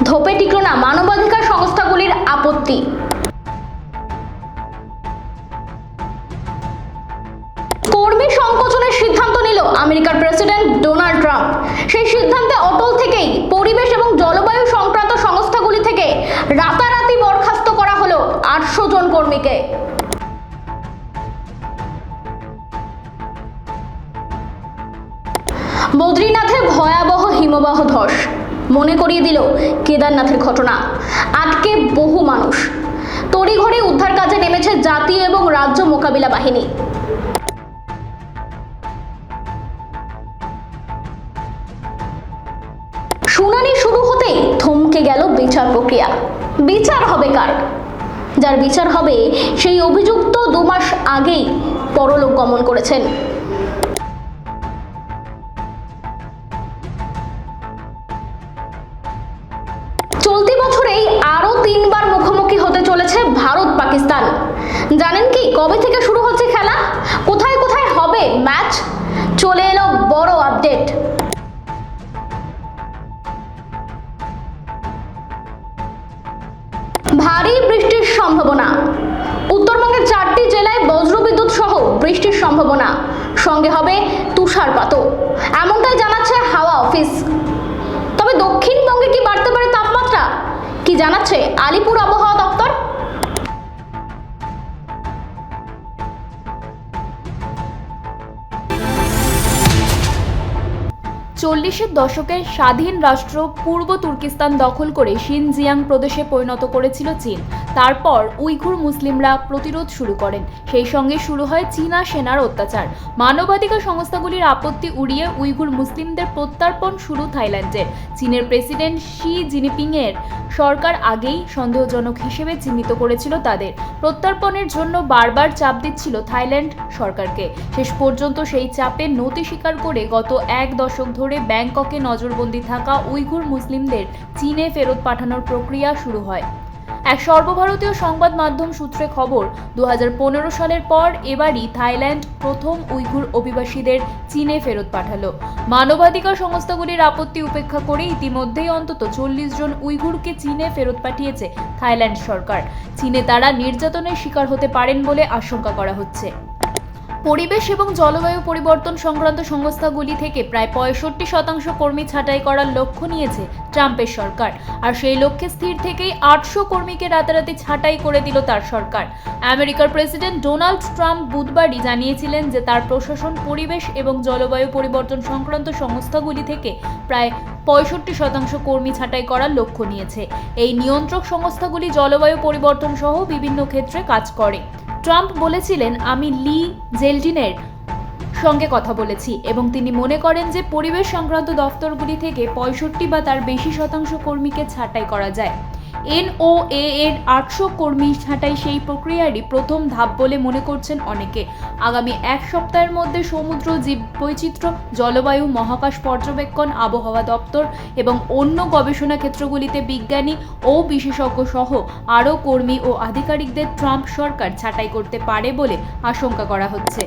ধোপে tickle না মানবাধিকার সংস্থাগুলির আপত্তি। কর্মী সংকোচনের সিদ্ধান্ত নিল আমেরিকার প্রেসিডেন্ট ডোনাল্ড ট্রাম্প। সেই সিদ্ধান্তে অটল থেকেই পরিবেশ এবং জলবায়ু সংক্রান্ত সংস্থাগুলি থেকে রাতারাতি বরখাস্ত করা হলো 800 জন কর্মীকে। বদ্রীনাথের ভয়াবহ হিমবাহ ধস মনে করিয়ে দিল কেদারনাথের ঘটনা। আটকে বহু মানুষ, তড়িঘড়ি উদ্ধার কাজে নেমেছে জাতীয় এবং রাজ্য মোকাবিলা বাহিনী। শুনানি শুরু হতেই থমকে গেল বিচার প্রক্রিয়া। বিচার হবে কার? যার বিচার হবে সেই অভিযুক্ত 2 মাস আগেই পরলোক গমন করেছেন। চলতি বছরেই আরো 3 বার মুখোমুখি হতে চলেছে ভারত পাকিস্তান। জানেন কি কবে থেকে শুরু হচ্ছে খেলা? কোথায় কোথায় হবে ম্যাচ? চলে এলো বড় আপডেট। ভারী বৃষ্টির সম্ভাবনা। উত্তরবঙ্গের 4টি জেলায় বজ্রবিদ্যুৎ সহ বৃষ্টির সম্ভাবনা, সঙ্গে হবে তুষারপাতও, এমনটাই জানাচ্ছে হাওয়া অফিস। তবে দক্ষিণবঙ্গে কি বাড়তে পারে তাপমাত্রা? কি জানাচ্ছে আলিপুর আবহাওয়া দপ্তর? 40-এর দশকের স্বাধীন রাষ্ট্র পূর্ব তুর্কিস্তান দখল করে শিনজিয়াং প্রদেশে পরিণত করেছিল চীন। তারপর উইঘুর মুসলিমরা প্রতিরোধ শুরু করেন। সেই সঙ্গে শুরু হয় চীনা সেনার অত্যাচার। মানবাধিকার সংস্থাগুলির আপত্তি উড়িয়ে উইঘুর মুসলিমদের প্রত্যর্পণ শুরু থাইল্যান্ডের। চীনের প্রেসিডেন্ট শি জিনপিংয়ের সরকার আগেই সন্দেহজনক হিসেবে চিহ্নিত করেছিল তাদের। প্রত্যর্পণের জন্য বারবার চাপ দিচ্ছিল থাইল্যান্ড সরকারকে। শেষ পর্যন্ত সেই চাপে নতি স্বীকার করে গত 1 দশক ধরে ব্যাংককে নজরবন্দি থাকা উইঘুর মুসলিমদের চীনে ফেরত পাঠানোর প্রক্রিয়া শুরু হয়। এক সর্বভারতীয় সংবাদ মাধ্যম সূত্রে খবর, 2015 সালের পর এবারই থাইল্যান্ড প্রথম উইঘুর অভিবাসীদের চীনে ফেরত পাঠালো। মানবাধিকার সংস্থাগুলির আপত্তি উপেক্ষা করে ইতিমধ্যেই অন্তত 40 জন উইঘুরকে চীনে ফেরত পাঠিয়েছে থাইল্যান্ড সরকার। চীনে তারা নির্যাতনের শিকার হতে পারেন বলে আশঙ্কা করা হচ্ছে। পরিবেশ এবং জলবায়ু পরিবর্তন সংক্রান্ত সংস্থাগুলি থেকে প্রায় 65% কর্মী ছাঁটাই করার লক্ষ্য নিয়েছে ট্রাম্পের সরকার। আর সেই লক্ষ্যে স্থির থেকেই 800 কর্মীকে রাতারাতি ছাঁটাই করে দিল তার সরকার। আমেরিকার প্রেসিডেন্ট ডোনাল্ড ট্রাম্প বুধবারই জানিয়েছিলেন যে তার প্রশাসন পরিবেশ এবং জলবায়ু পরিবর্তন সংক্রান্ত সংস্থাগুলি থেকে প্রায় 65% কর্মী ছাঁটাই করার লক্ষ্য নিয়েছে। এই নিয়ন্ত্রক সংস্থাগুলি জলবায়ু পরিবর্তন সহ বিভিন্ন ক্ষেত্রে কাজ করে। ট্রাম্প বলেছিলেন, আমি লি জেলডিনের সঙ্গে কথা বলেছি এবং তিনি মনে করেন যে পরিবেশ সংক্রান্ত দফতরগুলি থেকে 65 বা তার বেশি শতাংশ কর্মীকে ছাঁটাই করা যায়। NOAA এর 800 কর্মী ছাঁটাই সেই প্রক্রিয়ারই প্রথম ধাপ বলে মনে করছেন অনেকে। আগামী 1 সপ্তাহের মধ্যে সমুদ্র জীববৈচিত্র্য, জলবায়ু, মহাকাশ পর্যবেক্ষণ, আবহাওয়া দপ্তর এবং অন্য গবেষণা ক্ষেত্রগুলিতে বিজ্ঞানী ও বিশেষজ্ঞ সহ আরও কর্মী ও আধিকারিকদের ট্রাম্প সরকার ছাঁটাই করতে পারে বলে আশঙ্কা করা হচ্ছে।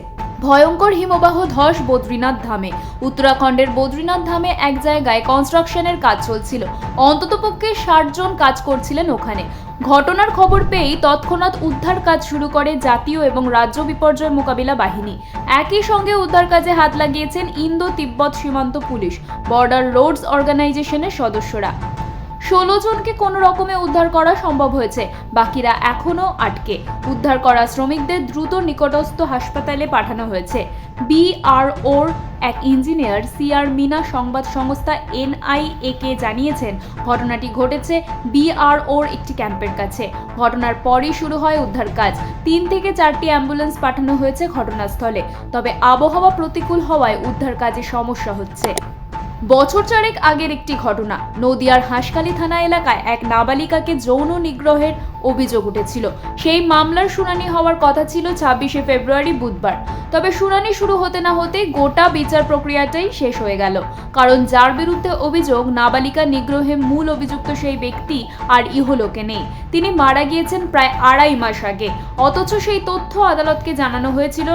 ভয়ঙ্কর হিমবাহ ধস বদ্রীনাথ ধামে। উত্তরাখণ্ডের বদ্রীনাথ ধামে এক জায়গায় কনস্ট্রাকশনের কাজ চলছিল। অন্ততপক্ষে 60 জন কাজ করছিলেন ওখানে। ঘটনার খবর পেয়েই তৎক্ষণাৎ উদ্ধার কাজ শুরু করে জাতীয় এবং রাজ্য বিপর্যয় মোকাবিলা বাহিনী। একই সঙ্গে উদ্ধার কাজে হাত লাগিয়েছেন ইন্দো তিব্বত সীমান্ত পুলিশ, বর্ডার রোডস অর্গানাইজেশনের সদস্যরা। 16 জনকে কোনো রকমে উদ্ধার করা সম্ভব হয়েছে, বাকিরা এখনও আটকে। উদ্ধার করা শ্রমিকদের দ্রুত নিকটস্থ হাসপাতালে পাঠানো হয়েছে। BROর এক ইঞ্জিনিয়ার CR মিনা সংবাদ সংস্থা NIA কে জানিয়েছেন, ঘটনাটি ঘটেছে BROর একটি ক্যাম্পের কাছে। ঘটনার পরই শুরু হয় উদ্ধার কাজ। 3 থেকে 4টি অ্যাম্বুলেন্স পাঠানো হয়েছে ঘটনাস্থলে। তবে আবহাওয়া প্রতিকূল হওয়ায় উদ্ধার কাজে সমস্যা হচ্ছে। বছর 4 আগের একটি ঘটনা। নদিয়ার হাঁসখালি থানা এলাকায় এক নাবালিকাকে যৌন নিগ্রহের অভিযোগ উঠেছিল। সেই মামলার শুনানি হওয়ার কথা ছিল 26শে ফেব্রুয়ারি বুধবার। তবে শুনানি শুরু হতে না হতেই গোটা বিচার প্রক্রিয়াটাই শেষ হয়ে গেল। কারণ যার বিরুদ্ধে অভিযোগ, নাবালিকা নিগ্রহে মূল অভিযুক্ত সেই ব্যক্তি আর ইহলোকে নেই। তিনি মারা গিয়েছেন প্রায় 2.5 মাস আগে। অথচ সেই তথ্য আদালতকে জানানো হয়েছিল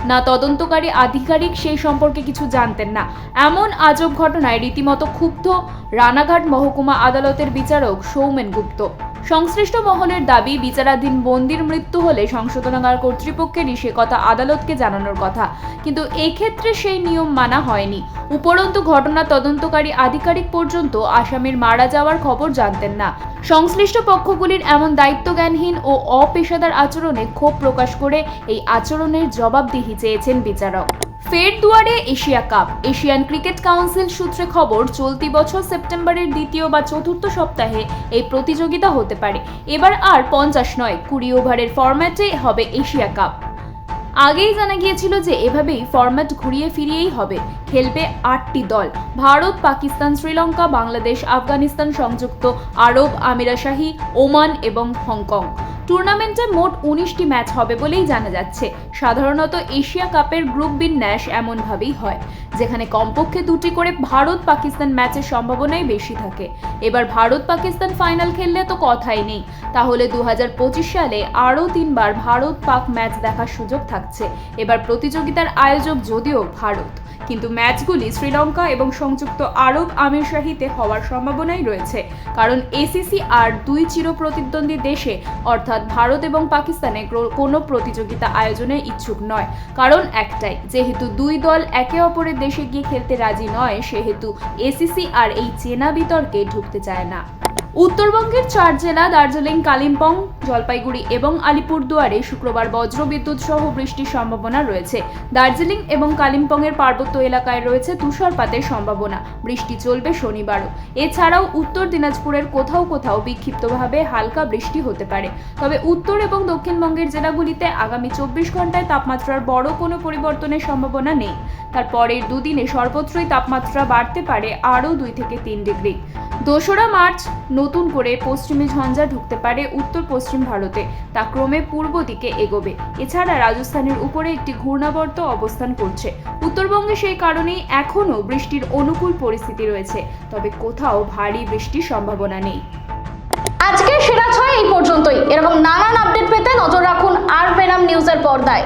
না তদন্তকারী আধিকারিক সেই সম্পর্কে কিছু জানতেন না। এমন আজব ঘটনায় রীতিমতো ক্ষুব্ধ রানাঘাট মহকুমা আদালতের বিচারক সৌমেন গুপ্ত। সংশ্লিষ্ট মহলের দাবি, বিচারাধীন বন্দির মৃত্যু হলে সংশোধনাগার কর্তৃপক্ষেরই সে কথা আদালতকে জানানোর কথা, কিন্তু এক্ষেত্রে সেই নিয়ম মানা হয়নি। উপরন্তু ঘটনা তদন্তকারী আধিকারিক পর্যন্ত আসামির মারা যাওয়ার খবর জানতেন না। সংশ্লিষ্ট পক্ষগুলির এমন দায়িত্বজ্ঞানহীন ও অপেশাদার আচরণে ক্ষোভ প্রকাশ করে এই আচরণের জবাবদিহি চেয়েছেন বিচারক। ফের দুয়ারে Asia cup. Asian cricket council সূত্রে খবর, চলতি বছর সেপ্টেম্বরের দ্বিতীয় বা চতুর্থ সপ্তাহে এই প্রতিযোগিতা হতে পারে। এবার আর 50 নয়, 20 ওভারের ফরম্যাটে হবে এশিয়া কাপ। আগেই জানা গিয়েছিল যে এভাবেই ফরম্যাট ঘুরিয়ে ফিরিয়েই হবে। খেলবে 8টি দল: ভারত, পাকিস্তান, শ্রীলঙ্কা, বাংলাদেশ, আফগানিস্তান, সংযুক্ত আরব আমিরাশাহী, ওমান এবং হংকং। টুর্নামেন্টে মোট 19টি ম্যাচ হবে বলেই জানা যাচ্ছে। সাধারণত এশিয়া কাপের গ্রুপ বিন্যাস এমনভাবেই হয়, যেখানে কমপক্ষে 2টি করে ভারত পাকিস্তান ম্যাচের সম্ভাবনাই বেশি থাকে। এবার ভারত পাকিস্তান ফাইনাল খেললে তো কথাই নেই। তাহলে 2025 সালে আরও 3বার ভারত পাক ম্যাচ দেখার সুযোগ থাকছে। এবার প্রতিযোগিতার আয়োজক যদিও ভারত, কিন্তু ম্যাচগুলি শ্রীলঙ্কা এবং সংযুক্ত আরব আমিরশাহীতে হওয়ার সম্ভাবনাই রয়েছে। কারণ এসিসি আর দুই চিরপ্রতিদ্বন্দ্বী দেশে অর্থাৎ ভারত এবং পাকিস্তানে কোনো প্রতিযোগিতা আয়োজনে ইচ্ছুক নয়। কারণ একটাই, যেহেতু দুই দল একে অপরের দেশে গিয়ে খেলতে রাজি নয়, সেহেতু এসিসি আর এই চেনা বিতর্কে ঢুকতে চায় না। উত্তরবঙ্গের 4 জেলা দার্জিলিং, কালিম্পং, জলপাইগুড়ি এবং আলিপুরদুয়ারে শুক্রবার বজ্রবিদ্যুৎ সহ বৃষ্টির সম্ভাবনা রয়েছে। দার্জিলিং এবং কালিম্পংয়ের পার্বত্য এলাকায় রয়েছে তুষারপাতের সম্ভাবনা। বৃষ্টি চলবে শনিবারও। এছাড়াও উত্তর দিনাজপুরের কোথাও কোথাও বিক্ষিপ্তভাবে হালকা বৃষ্টি হতে পারে। তবে উত্তর এবং দক্ষিণবঙ্গের জেলাগুলিতে আগামী 24 ঘন্টায় তাপমাত্রার বড় কোনো পরিবর্তনের সম্ভাবনা নেই। তার পরের দুদিনে সর্বত্রই তাপমাত্রা বাড়তে পারে আরও 2 থেকে 3 ডিগ্রি। 2রা মার্চ নতুন করে পশ্চিমী ঝঞ্ঝা ঢুকতে পারে উত্তর পশ্চিম ভারতে। তা ক্রমে পূর্ব দিকে এগোবে। এছাড়া রাজস্থানের উপরে একটি ঘূর্ণাবর্ত অবস্থান করছে। উত্তরবঙ্গে সেই কারণেই এখনও বৃষ্টির অনুকূল পরিস্থিতি রয়েছে, তবে কোথাও ভারী বৃষ্টির সম্ভাবনা নেই। আজকে সেরা 6 এই পর্যন্তই। এরকম নানান আপডেট পেতে নজর রাখুন আর বেনাম নিউজের পর্দায়।